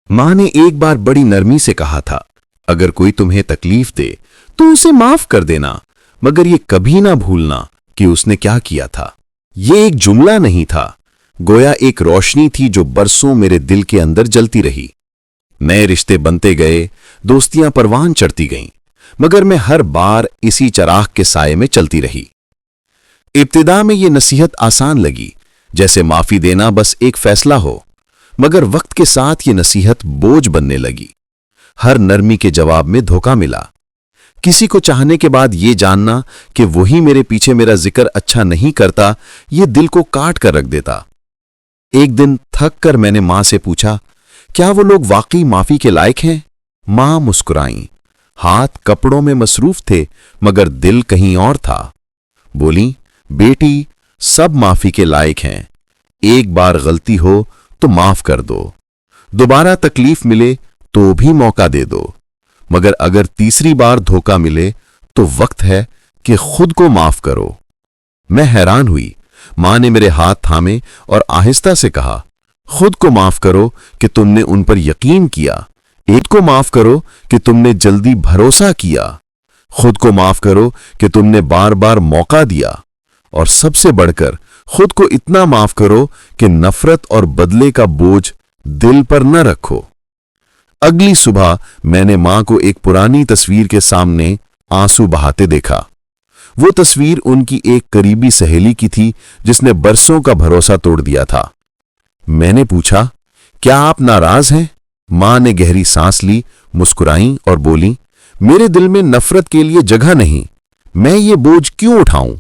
माँ ने एक बार बड़ी नरमी से कहा था, अगर कोई तुम्हें तकलीफ दे तो उसे माफ कर देना, मगर ये कभी ना भूलना कि उसने क्या किया था। ये एक जुमला नहीं था, गोया एक रोशनी थी जो बरसों मेरे दिल के अंदर जलती रही। नए रिश्ते बनते गए, दोस्तियां परवान चढ़ती गईं, मगर मैं हर बार इसी चराग के साये में चलती रही। इब्तिदा में ये नसीहत आसान लगी, जैसे माफी देना बस एक फैसला हो, मगर वक्त के साथ ये नसीहत बोझ बनने लगी। हर नरमी के जवाब में धोखा मिला। किसी को चाहने के बाद ये जानना कि वही मेरे पीछे मेरा जिक्र अच्छा नहीं करता, ये दिल को काट कर रख देता। एक दिन थक कर मैंने मां से पूछा, क्या वो लोग वाकई माफी के लायक हैं? मां मुस्कुराईं। हाथ कपड़ों में मसरूफ थे, मगर दिल कहीं और था। बोली, बेटी, सब माफी के लायक हैं। एक बार गलती हो तो माफ कर दो, दोबारा तकलीफ मिले तो भी मौका दे दो, मगर अगर तीसरी बार धोखा मिले तो वक्त है कि खुद को माफ करो। मैं हैरान हुई। मां ने मेरे हाथ थामे और आहिस्ता से कहा, खुद को माफ करो कि तुमने उन पर यकीन किया, एक को माफ करो कि तुमने जल्दी भरोसा किया, खुद को माफ करो कि तुमने बार बार मौका दिया, और सबसे बढ़कर खुद को इतना माफ करो कि नफरत और बदले का बोझ दिल पर न रखो। अगली सुबह मैंने मां को एक पुरानी तस्वीर के सामने आंसू बहाते देखा। वो तस्वीर उनकी एक करीबी सहेली की थी जिसने बरसों का भरोसा तोड़ दिया था। मैंने पूछा, क्या आप नाराज हैं? मां ने गहरी सांस ली, मुस्कुराई और बोली, मेरे दिल में नफरत के लिए जगह नहीं, मैं ये बोझ क्यों उठाऊं?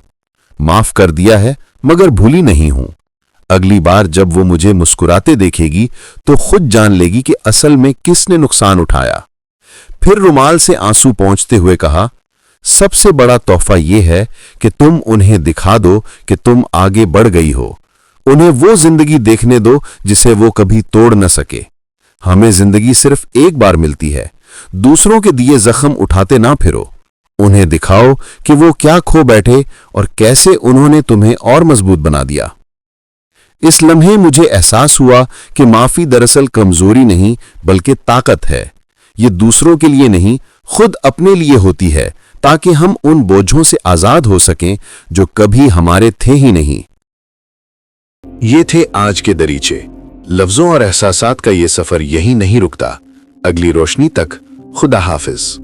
माफ कर दिया है, मगर भूली नहीं हूं। अगली बार जब वो मुझे मुस्कुराते देखेगी तो खुद जान लेगी कि असल में किसने नुकसान उठाया। फिर रुमाल से आंसू पोंछते हुए कहा, सबसे बड़ा तोहफा यह है कि तुम उन्हें दिखा दो कि तुम आगे बढ़ गई हो। उन्हें वो जिंदगी देखने दो जिसे वो कभी तोड़ न सके। हमें जिंदगी सिर्फ एक बार मिलती है, दूसरों के दिए जख्म उठाते ना फिरो। उन्हें दिखाओ कि वो क्या खो बैठे और कैसे उन्होंने तुम्हें और मजबूत बना दिया। इस लम्हे मुझे एहसास हुआ कि माफी दरअसल कमजोरी नहीं बल्कि ताकत है। ये दूसरों के लिए नहीं, खुद अपने लिए होती है, ताकि हम उन बोझों से आजाद हो सकें जो कभी हमारे थे ही नहीं। ये थे आज के दरीचे। लफ्जों और एहसासात का ये सफर यहीं नहीं रुकता। अगली रोशनी तक खुदा हाफिज।